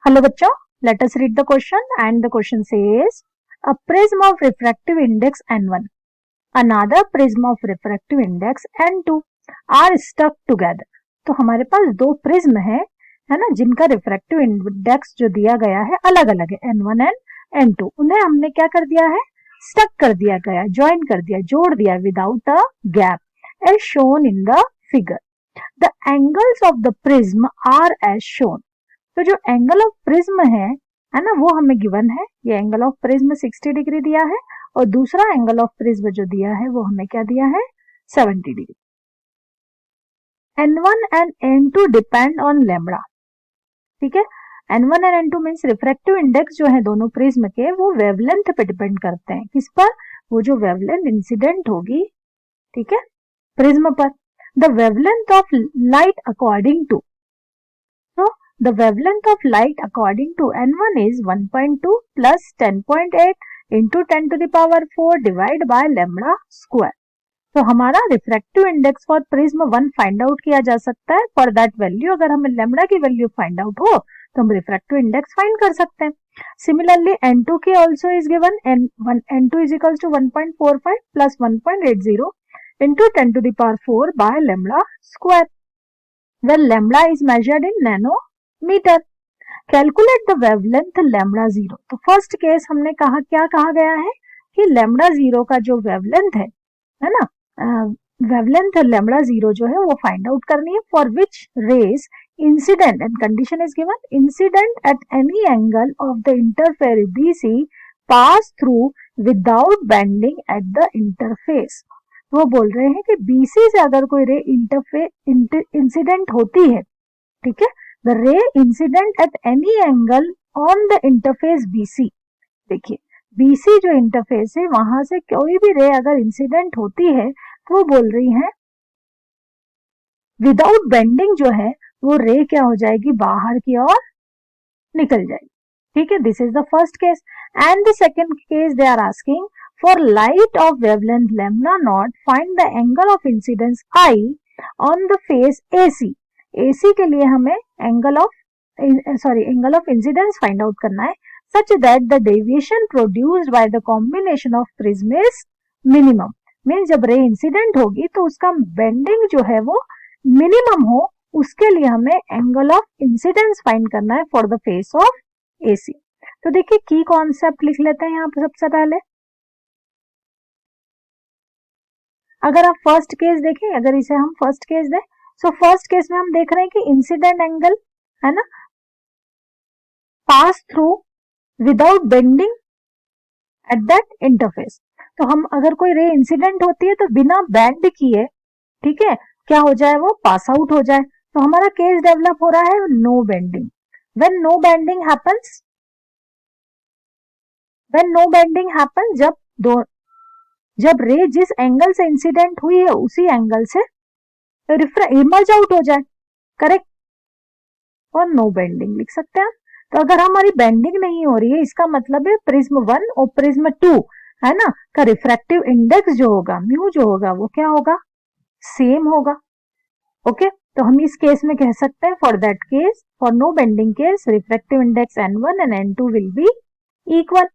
Hello बच्चों, let us read the question and the question says a prism of refractive index n1, another prism of refractive index n2 are stuck together. तो हमारे पास दो prism है ना, जिनका refractive index जो दिया गया है अलग अलग है n1 एंड n2. उन्हें हमने क्या कर दिया है, स्टक कर दिया गया, ज्वाइन कर दिया, जोड़ दिया without a gap as shown in the figure. The angles of the prism are as shown. तो जो एंगल ऑफ प्रिज्म है ना, वो हमें गिवन है. ये एंगल ऑफ प्रिज्म 60 डिग्री दिया है और दूसरा एंगल ऑफ प्रिज्म जो दिया है वो हमें क्या दिया है, 70 degree. n1 and n2 depend on lambda. ठीक है, n1 and n2 means refractive index जो है दोनों प्रिज्म के, वो वेवलेंथ पे डिपेंड करते हैं. किस पर? वो जो वेवलेंथ इंसिडेंट होगी, ठीक है, प्रिज्म पर. The wavelength of light according to, the wavelength of light according to n1 is 1.2 plus 10.8 into 10 to the power 4 divided by lambda square. तो हमारा refractive index for prism 1 find out किया जा सकता है. फॉर दैट वैल्यू अगर हमें lambda की value find out हो तो हम रिफ्रैक्टिव इंडेक्स फाइंड कर सकते हैं. सिमिलरली n2 की also is given, n2 is equals to 1.45 plus 1.80 into 10 to the power 4 by lambda square, where lambda is measured in nanometer. Calculate the wavelength lambda zero. तो first case हमने कहा, क्या कहा गया है कि लैम्बडा जीरो का जो वेवलेंथ है ना, वेवलेंथ लैम्बडा जीरो जो है वो फाइंड आउट करनी है. For which raise incident and condition is given, incident at any angle of the interface BC pass through without bending at the interface. वो बोल रहे हैं कि बीसी से अगर कोई रे इंसिडेंट होती है, ठीक है, the ray incident at any angle on the interface BC. देखिए BC जो इंटरफेस है वहां से कोई भी रे अगर इंसिडेंट होती है तो वो बोल रही है विदाउट बेंडिंग जो है वो रे क्या हो जाएगी, बाहर की ओर निकल जाएगी. ठीक है, this is the first case. And the second case they are asking for light of wavelength lambda not find the angle of incidence i on the face AC. AC के लिए हमें angle of incidence find out करना है, such that the deviation produced by the combination of prism is minimum. Means जब ray incident होगी तो उसका bending जो है वो मिनिमम हो, उसके लिए हमें एंगल ऑफ इंसिडेंस फाइंड करना है for the face of AC. तो देखिए की कॉन्सेप्ट लिख लेते हैं यहाँ पर. सबसे पहले अगर आप फर्स्ट केस देखें, अगर इसे हम फर्स्ट केस दें, सो फर्स्ट केस में हम देख रहे हैं कि इंसिडेंट एंगल है ना, pass through without bending at that interface. तो हम अगर कोई रे इंसिडेंट होती है तो बिना बेंड किए, ठीक है, क्या हो जाए, वो पास आउट हो जाए. तो हमारा केस डेवलप हो रहा है no bending. When no bending happens, जब रे जिस एंगल से इंसिडेंट हुई है उसी एंगल से इमर्ज आउट हो जाए, करेक्ट, और नो बेंडिंग लिख सकते हैं. तो अगर हमारी बेंडिंग नहीं हो रही है, इसका मतलब है प्रिज्म 1 और प्रिज्म 2 है ना का रिफ्रैक्टिव इंडेक्स जो होगा, म्यू जो होगा, वो क्या होगा, सेम होगा. ओके, तो हम इस केस में कह सकते हैं for that case, for no bending case, refractive index n1 and n2 will be equal.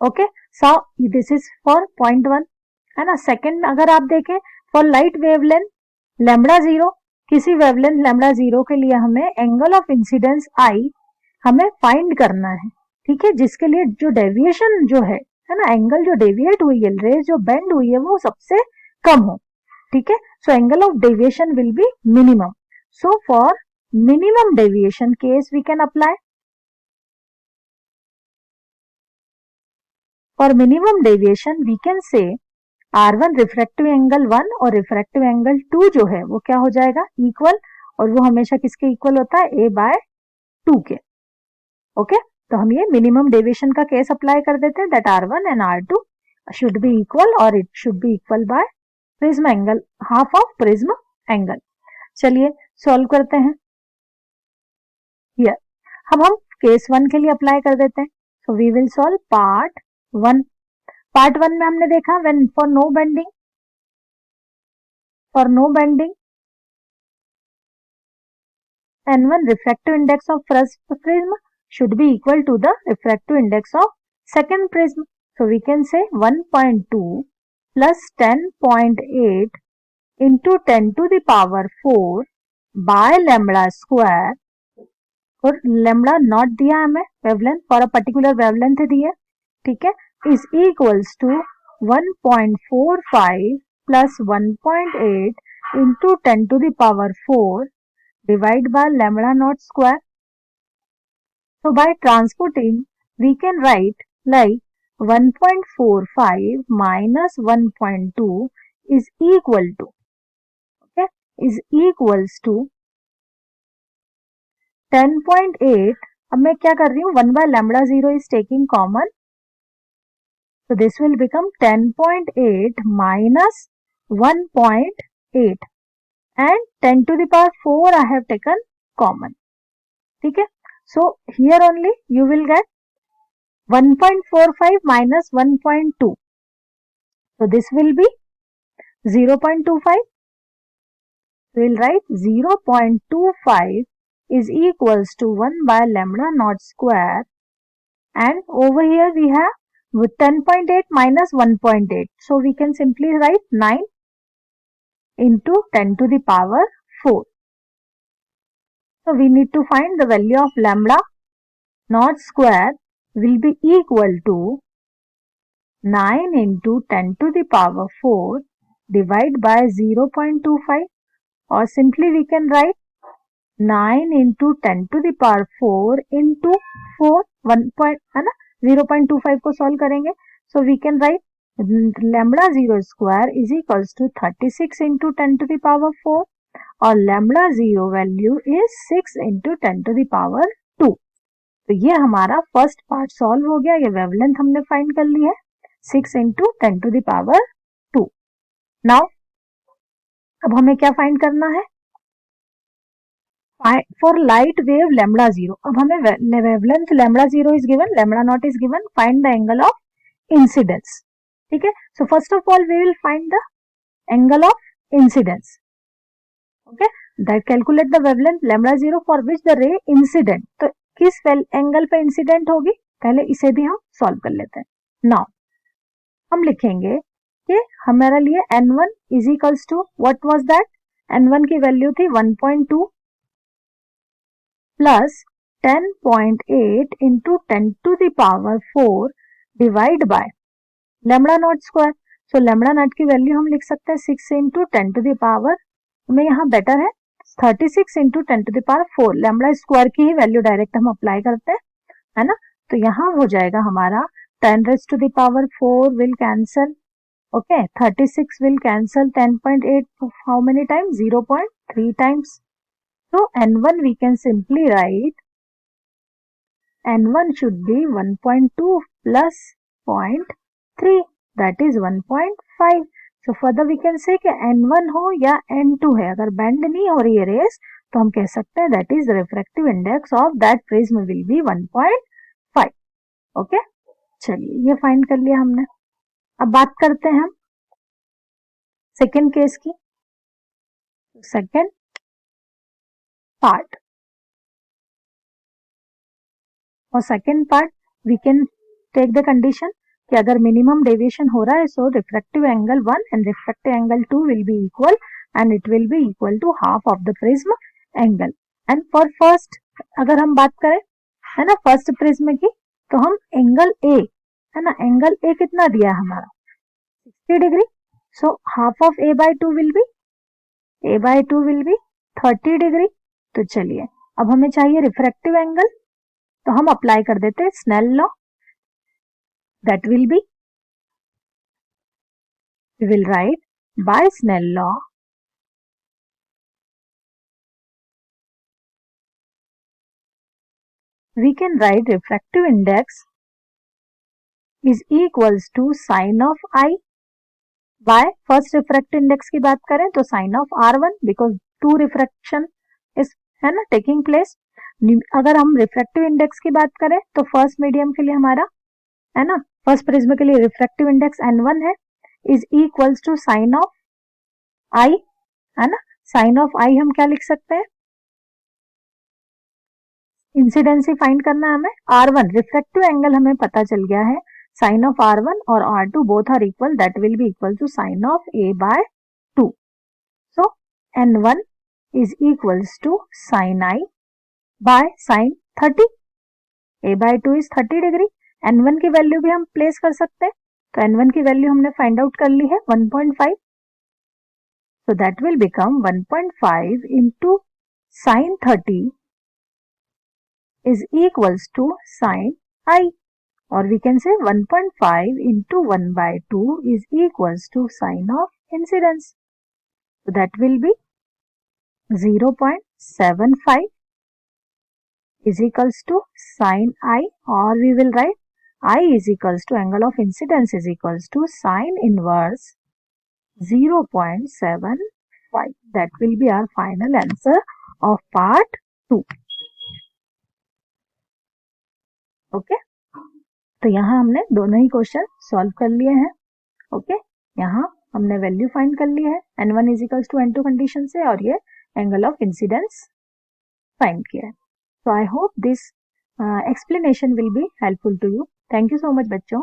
Okay, so this is for point 1 है ना. सेकेंड अगर आप देखें, for light wavelength lambda zero, किसी वेवलेंथ लैम्बडा जीरो के लिए हमें एंगल ऑफ इंसिडेंस आई हमें फाइंड करना है. ठीक है, जिसके लिए जो डेविएशन जो है ना, एंगल जो डेविएट हुई है, रे जो बेंड हुई है, वो सबसे कम हो. ठीक है, so angle of deviation will be minimum. So for minimum deviation case we can apply. For minimum deviation we can say R1 refractive angle 1 और रिफ्रैक्टिव एंगल 2 जो है वो क्या हो जाएगा, इक्वल. और वो हमेशा किसके इक्वल होता है, A/2 के. ओके, तो हम ये मिनिमम डेविएशन का केस अप्लाई कर देते हैं, that R1 and R2 should be equal और it should be equal by prism angle, half of prism angle. चलिए सॉल्व करते हैं. हियर हम केस 1 के लिए अप्लाई कर देते हैं. So we will solve part 1. Part 1 में हमने देखा when for no bending n1 refractive index of first prism should be equal to the refractive index of second prism. So we can say 1.2 plus 10.8 into 10 to the power 4 by lambda square, और lambda naught दिया हमें, wavelength for a particular wavelength दी है, ठीक है, is equals to 1.45 plus 1.8 into 10 to the power 4 divided by lambda naught square. So by transporting, we can write like 1.45 minus 1.2 is equal to, okay, is equals to 10.8. अब मैं क्या कर रही हूँ, 1 by lambda 0 is taking common. So this will become 10.8 minus 1.8 and 10 to the power 4 I have taken common. ठीक है, so here only you will get 1.45 minus 1.2. So this will be 0.25. We will write 0.25 is equals to 1 by lambda naught square, and over here we have with 10.8 minus 1.8. So we can simply write 9 into 10 to the power 4. So we need to find the value of lambda naught square will be equal to 9 into 10 to the power 4 divided by 0.25, or simply we can write 9 into 10 to the power 4 into 4, 1 point है ना, 0.25 को solve करेंगे. So we can write lambda 0 square is equals to 36 into 10 to the power 4, और lambda 0 value is 6 into 10 to the power 2. तो ये हमारा first part solve हो गया. ये वेवलेंथ हमने फाइंड कर ली है 6 into 10 to the power 2. Now अब हमें क्या फाइंड करना है, फॉर लाइट वेव लैम्बडा 0. अब हमें wavelength lambda 0 is given, lambda not is given, find the angle of incidence. ठीक है, so first of all we will find the angle of incidence. Okay, that calculate the wavelength lambda 0 for which the ray incident. तो किस angle पे incident होगी, पहले इसे भी हम सॉल्व कर लेते हैं. नाउ हम लिखेंगे कि हमारे लिए n1 is equals to what was that, n1 की वैल्यू थी 1.2 प्लस 10.8 into 10 to the power 4 divide by lambda not square. So lambda not की वैल्यू हम लिख सकते हैं 6 into 10 to the power, हमें यहाँ बेटर है 36 into 10 to the power 4. Lambda square की ही वैल्यू डायरेक्ट हम अप्लाई करते हैं, है ना. तो यहाँ हो जाएगा हमारा 10 raised to the power 4 will cancel, okay, 36 will cancel 10.8 how many times, 0.3 times. So n1 we can simply write n1 should be 1.2 plus 0.3, that is 1.5. So further we can say कि n1 हो या n2 है, अगर bend नहीं हो रही है race तो हम कह सकते हैं that is the refractive index of that prism will be 1.5. Okay, चलिए ये फाइंड कर लिया हमने. अब बात करते हैं हम सेकेंड केस की. सेकेंड पार्ट, और second part we can take the condition कि अगर मिनिमम डेविएशन हो रहा है so refractive angle 1 and refractive angle 2 will be equal and it will be equal to half of the prism angle. And for first अगर हम बात करें, है ना, फर्स्ट प्रिज्म की, तो हम एंगल ए, है ना, एंगल ए कितना दिया है हमारा 60 degree. So half of A by 2 will be 30 degree. तो चलिए अब हमें चाहिए रिफ्रैक्टिव एंगल, तो हम अप्लाई कर देते हैं Snell law. That will be, we will write by Snell law we can write refractive index is equals to sine of i by first refractive index की बात करें तो sine of R1 because 2 refraction is, है ना, taking place. अगर हम refractive index की बात करें तो फर्स्ट मीडियम के लिए हमारा, है ना, फर्स्ट प्रिज्म के लिए रिफ्रैक्टिव इंडेक्स n1 है, is equals to sine of i, है ना. साइन ऑफ आई हम क्या लिख सकते हैं, इंसिडेंसी फाइंड करना है हमें। R1 रिफ्रैक्टिव एंगल हमें पता चल गया है, साइन ऑफ R1 और R2 both are equal, that will be equal to sine of A by 2. So N1 is equals to sin I by sin 30. A by 2 is 30 degree. N1 की value भी हम place कर सकते हैं, तो N1 की value हमने find out कर ली है 1.5, so that will become 1.5 into sin 30 is equals to sin I, or we can say 1.5 into 1 by 2 is equals to sin of incidence, so that will be 0.75 is equals to sin I, or we will write I is equals to angle of incidence is equals to sin inverse 0.75. That will be our final answer of part 2. Okay, तो यहाँ हमने दोनों ही question solve कर लिए हैं। Okay, यहाँ हमने value find कर ली है N1 is equals to N2 condition से, और ये एंगल ऑफ इंसिडेंस फाइंड किया है। So I hope this explanation will be helpful to you. Thank you so much बच्चों।